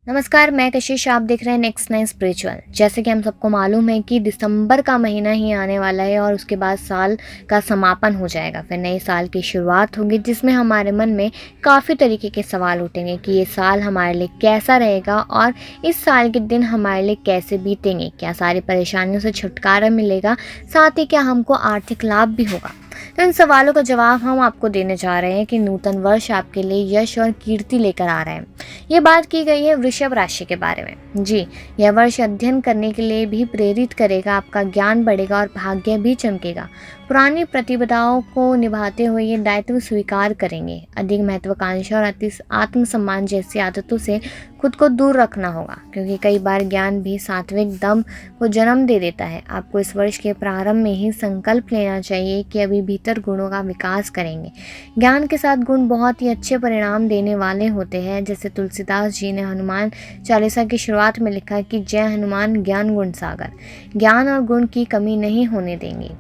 नमस्कार, मैं कशिश। आप देख रहे हैं नेक्स्ट नाइन स्पिरिचुअल। जैसे कि हम सबको मालूम है कि दिसंबर का महीना ही आने वाला है और उसके बाद साल का समापन हो जाएगा, फिर नए साल की शुरुआत होगी, जिसमें हमारे मन में काफ़ी तरीके के सवाल उठेंगे कि ये साल हमारे लिए कैसा रहेगा और इस साल के दिन हमारे लिए कैसे बीतेंगे। क्या सारी परेशानियों से छुटकारा मिलेगा, साथ ही क्या हमको आर्थिक लाभ भी होगा। तो इन सवालों का जवाब हम आपको देने जा रहे हैं कि नूतन वर्ष आपके लिए यश और कीर्ति लेकर आ रहे हैं। ये बात की गई है वृषभ राशि के बारे में। जी, यह वर्ष अध्ययन करने के लिए भी प्रेरित करेगा, आपका ज्ञान बढ़ेगा और भाग्य भी चमकेगा। पुरानी प्रतिबद्धताओं को निभाते हुए ये दायित्व स्वीकार करेंगे। अधिक महत्वाकांक्षा और अति आत्मसम्मान जैसी आदतों से खुद को दूर रखना होगा, क्योंकि कई बार ज्ञान भी सात्विक दम को जन्म दे देता है। आपको इस वर्ष के प्रारंभ में ही संकल्प लेना चाहिए कि अभी भीतर गुणों का विकास करेंगे। ज्ञान के साथ गुण बहुत ही अच्छे परिणाम देने वाले होते हैं। जैसे तुलसीदास जी ने हनुमान चालीसा की शुरुआत में लिखा कि जय हनुमान ज्ञान गुण सागर, ज्ञान और गुण की कमी नहीं होने देंगे।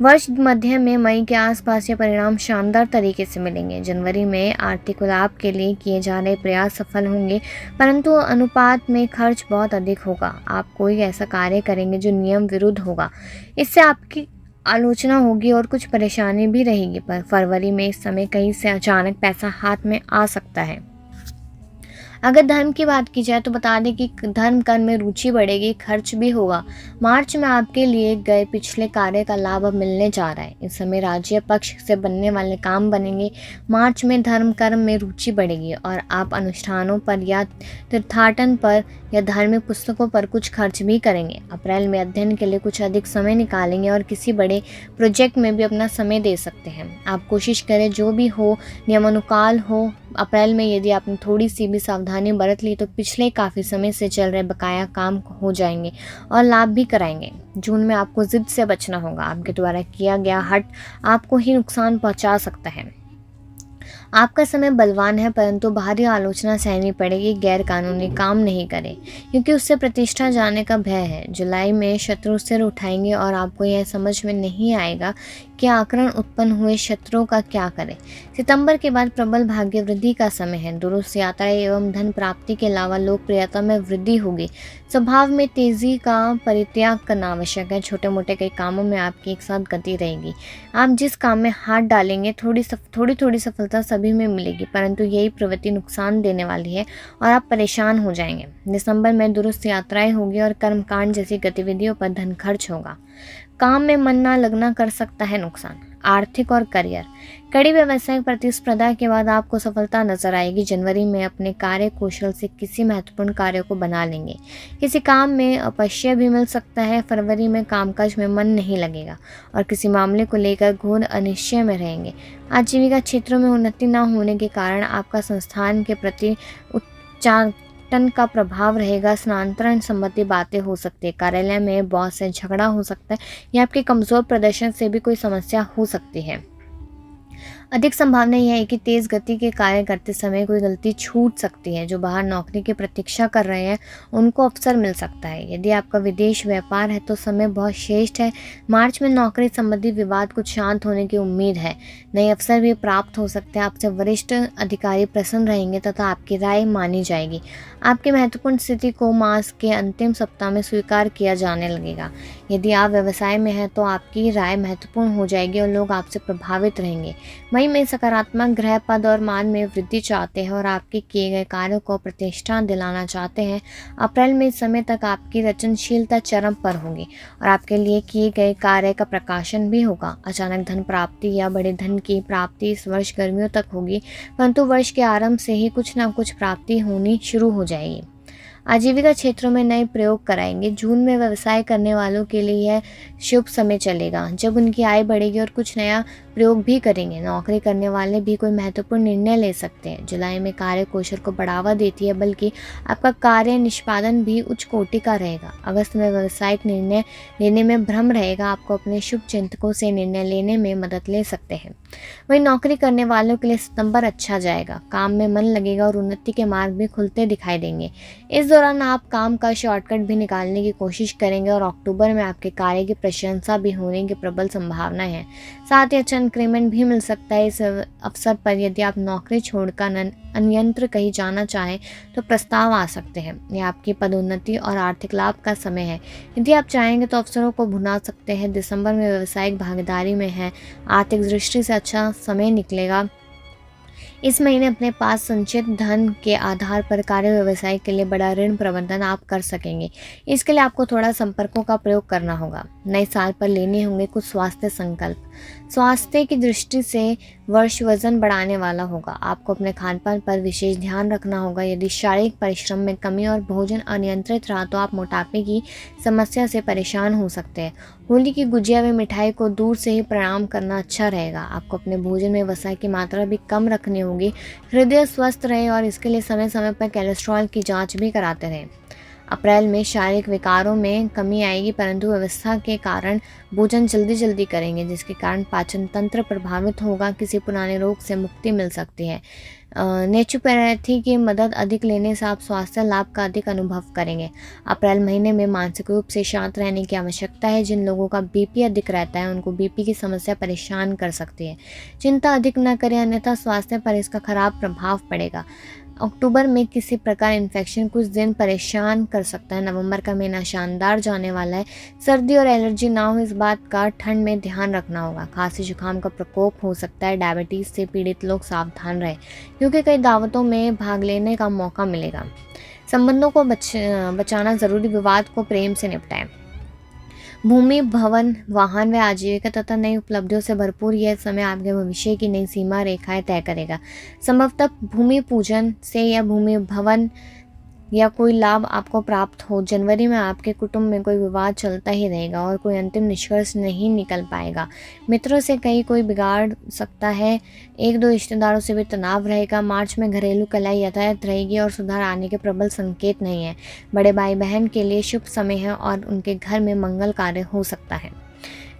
वर्ष मध्य में मई के आसपास ये परिणाम शानदार तरीके से मिलेंगे। जनवरी में आर्थिक लाभ के लिए किए जा रहे प्रयास सफल होंगे, परंतु अनुपात में खर्च बहुत अधिक होगा। आप कोई ऐसा कार्य करेंगे जो नियम विरुद्ध होगा, इससे आपकी आलोचना होगी और कुछ परेशानी भी रहेगी। पर फरवरी में इस समय कहीं से अचानक पैसा हाथ में आ सकता है। अगर धर्म की बात की जाए तो बता दें कि धर्म कर्म में रुचि बढ़ेगी, खर्च भी होगा। मार्च में आपके लिए गए पिछले कार्य का लाभ अब मिलने जा रहा है। इस समय राज्य पक्ष से बनने वाले काम बनेंगे। मार्च में धर्म कर्म में रुचि बढ़ेगी और आप अनुष्ठानों पर या तीर्थाटन पर या धार्मिक पुस्तकों पर कुछ खर्च भी करेंगे। अप्रैल में अध्ययन के लिए कुछ अधिक समय निकालेंगे और किसी बड़े प्रोजेक्ट में भी अपना समय दे सकते हैं। आप कोशिश करें जो भी हो नियमानुसार हो। अप्रैल में यदि आपने थोड़ी सी भी सावधानी बरत ली तो पिछले काफ़ी समय से चल रहे बकाया काम हो जाएंगे और लाभ भी कराएंगे। जून में आपको जिद से बचना होगा। आपके द्वारा किया गया हट आपको ही नुकसान पहुंचा सकता है। आपका समय बलवान है, परंतु बाहरी आलोचना सहनी पड़ेगी। गैर कानूनी काम नहीं करें, क्योंकि उससे प्रतिष्ठा जाने का भय है। जुलाई में शत्रु सिर उठाएंगे और आपको यह समझ में नहीं आएगा कि आक्रमण उत्पन्न हुए शत्रुओं का क्या करें। सितंबर के बाद प्रबल भाग्य वृद्धि का समय है। दुरुस्त यात्रा एवं धन प्राप्ति के अलावा लोकप्रियता में वृद्धि होगी। स्वभाव में तेजी का परित्याग करना आवश्यक है। छोटे मोटे कई कामों में आपकी एक साथ गति रहेगी। आप जिस काम में हाथ डालेंगे थोड़ी सफलता सभी में मिलेगी, परंतु यही प्रवृत्ति नुकसान देने वाली है और आप परेशान हो जाएंगे। दिसंबर में दुरुस्त यात्राएं होगी और कर्मकांड जैसी गतिविधियों पर धन खर्च होगा। काम में मन ना लगना कर सकता है नुकसान। आर्थिक और करियर, कड़ी व्यावसायिक प्रतिस्पर्धा के बाद आपको सफलता नजर आएगी। जनवरी में अपने कार्य कौशल से किसी महत्वपूर्ण कार्य को बना लेंगे। किसी काम में अपश्य भी मिल सकता है। फरवरी में कामकाज में मन नहीं लगेगा और किसी मामले को लेकर घोर अनिश्चय में रहेंगे। आजीविका क्षेत्रों में उन्नति न होने के कारण आपका संस्थान के प्रति उच्चाटन का प्रभाव रहेगा। स्थानांतरण संबंधी बातें हो सकती है। कार्यालय में बॉस से झगड़ा हो सकता है या आपके कमजोर प्रदर्शन से भी कोई समस्या हो सकती है। अधिक संभावना यह है कि तेज गति के कार्य करते समय कोई गलती छूट सकती है। जो बाहर नौकरी की प्रतीक्षा कर रहे हैं उनको अवसर मिल सकता है। यदि आपका विदेश व्यापार है तो समय बहुत श्रेष्ठ है। मार्च में नौकरी संबंधी विवाद कुछ शांत होने की उम्मीद है। नए अवसर भी प्राप्त हो सकते हैं। आपसे वरिष्ठ अधिकारी प्रसन्न रहेंगे तथा आपकी राय मानी जाएगी। आपकी महत्वपूर्ण स्थिति को मास के अंतिम सप्ताह में स्वीकार किया जाने लगेगा। यदि आप व्यवसाय में हैं तो आपकी राय महत्वपूर्ण हो जाएगी और लोग आपसे प्रभावित रहेंगे। मई में सकारात्मक ग्रह पद और मान में वृद्धि चाहते हैं और आपके किए गए कार्यों को प्रतिष्ठा दिलाना चाहते हैं। अप्रैल में इस समय तक आपकी रचनशीलता चरम पर होगी और आपके लिए किए गए कार्य का प्रकाशन भी होगा। अचानक धन प्राप्ति या बड़े धन की प्राप्ति इस वर्ष गर्मियों तक होगी, परंतु वर्ष के आरंभ से ही कुछ न कुछ प्राप्ति होनी शुरू हो जाएगी। आजीविका क्षेत्रों में नए प्रयोग कराएंगे। जून में व्यवसाय करने वालों के लिए यह शुभ समय चलेगा, जब उनकी आय बढ़ेगी और कुछ नया प्रयोग भी करेंगे। नौकरी करने वाले भी कोई महत्वपूर्ण निर्णय ले सकते हैं। जुलाई में कार्य कौशल को बढ़ावा देती है, बल्कि आपका कार्य निष्पादन भी उच्च कोटि का रहेगा। अगस्त में व्यावसायिक निर्णय लेने में भ्रम रहेगा। आपको अपने शुभ चिंतकों से निर्णय लेने में मदद ले सकते हैं। वहीं नौकरी करने वालों के लिए सितंबर अच्छा जाएगा। काम में मन लगेगा और उन्नति के मार्ग भी खुलते दिखाई देंगे। इस दौरान आप काम का शॉर्टकट भी निकालने की कोशिश करेंगे और अक्टूबर में आपके कार्य की प्रशंसा भी होने की प्रबल संभावना है। साथ ही अचानक इंक्रीमेंट भी मिल सकता है इस अवसर पर। यदि आप नौकरी छोड़कर अन्यत्र कहीं जाना चाहें तो प्रस्ताव आ सकते हैं। यह आपकी पदोन्नति और आर्थिक लाभ का समय है। यदि आप चाहेंगे तो अवसरों को भुना सकते हैं। दिसंबर में व्यावसायिक भागीदारी में है, आर्थिक दृष्टि से अच्छा समय निकलेगा। इस महीने अपने पास संचित धन के आधार पर कार्य व्यवसाय के लिए बड़ा ऋण प्रबंधन आप कर सकेंगे। इसके लिए आपको थोड़ा संपर्कों का प्रयोग करना होगा। नए साल पर लेने होंगे कुछ स्वास्थ्य संकल्प। स्वास्थ्य की दृष्टि से वर्ष वजन बढ़ाने वाला होगा। आपको अपने खान पान पर विशेष ध्यान रखना होगा। यदि शारीरिक परिश्रम में कमी और भोजन अनियंत्रित रहा तो आप मोटापे की समस्या से परेशान हो सकते हैं। होली की गुजिया व मिठाई को दूर से ही प्रणाम करना अच्छा रहेगा। आपको अपने भोजन में वसा की मात्रा भी कम रखनी होगी। हृदय स्वस्थ रहे और इसके लिए समय समय पर कोलेस्ट्रॉल की जांच भी कराते रहें। अप्रैल में शारीरिक विकारों में कमी आएगी, परंतु व्यवस्था के कारण भोजन जल्दी करेंगे, जिसके कारण पाचन तंत्र प्रभावित होगा। किसी पुराने रोग से मुक्ति मिल सकती है। नेचुरोपैथी की मदद अधिक लेने से आप स्वास्थ्य लाभ का अधिक अनुभव करेंगे। अप्रैल महीने में मानसिक रूप से शांत रहने की आवश्यकता है। जिन लोगों का बीपी अधिक रहता है उनको बीपी की समस्या परेशान कर सकती है। चिंता अधिक न करें, अन्यथा स्वास्थ्य पर इसका खराब प्रभाव पड़ेगा। अक्टूबर में किसी प्रकार इन्फेक्शन कुछ दिन परेशान कर सकता है। नवंबर का महीना शानदार जाने वाला है। सर्दी और एलर्जी ना हो इस बात का ठंड में ध्यान रखना होगा। खांसी जुकाम का प्रकोप हो सकता है। डायबिटीज से पीड़ित लोग सावधान रहें, क्योंकि कई दावतों में भाग लेने का मौका मिलेगा। संबंधों को बचाना जरूरी, विवाद को प्रेम से निपटाएं। भूमि, भवन, वाहन व आजीविका तथा नई उपलब्धियों से भरपूर यह समय आपके भविष्य की नई सीमा रेखाएं तय करेगा। संभवतः भूमि पूजन से या भूमि भवन या कोई लाभ आपको प्राप्त हो। जनवरी में आपके कुटुंब में कोई विवाद चलता ही रहेगा और कोई अंतिम निष्कर्ष नहीं निकल पाएगा। मित्रों से कहीं कोई बिगाड़ सकता है। एक दो रिश्तेदारों से भी तनाव रहेगा। मार्च में घरेलू कलह यथायथ रहेगी और सुधार आने के प्रबल संकेत नहीं है। बड़े भाई बहन के लिए शुभ समय है और उनके घर में मंगल कार्य हो सकता है।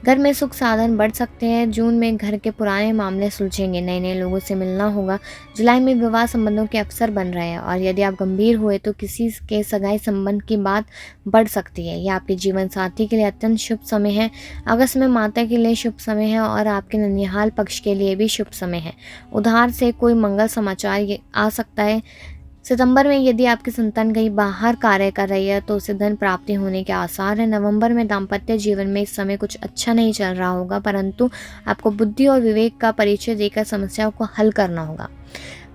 घर में सुख साधन बढ़ सकते हैं। जून में घर के पुराने मामले सुलझेंगे। नए नए लोगों से मिलना होगा। जुलाई में विवाह संबंधों के अवसर बन रहे हैं और यदि आप गंभीर हुए तो किसी के सगाई संबंध की बात बढ़ सकती है। यह आपके जीवन साथी के लिए अत्यंत शुभ समय है। अगस्त में माता के लिए शुभ समय है और आपके ननिहाल पक्ष के लिए भी शुभ समय है। उधार से कोई मंगल समाचार आ सकता है। सितंबर में यदि आपकी संतान कहीं बाहर कार्य कर रही है तो उसे धन प्राप्ति होने के आसार हैं। नवंबर में दाम्पत्य जीवन में इस समय कुछ अच्छा नहीं चल रहा होगा, परंतु आपको बुद्धि और विवेक का परिचय देकर समस्याओं को हल करना होगा।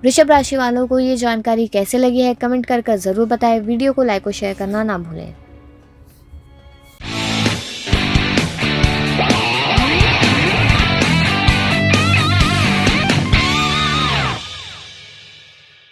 वृषभ राशि वालों को ये जानकारी कैसे लगी है कमेंट कर ज़रूर बताएं। वीडियो को लाइक और शेयर करना ना भूलें।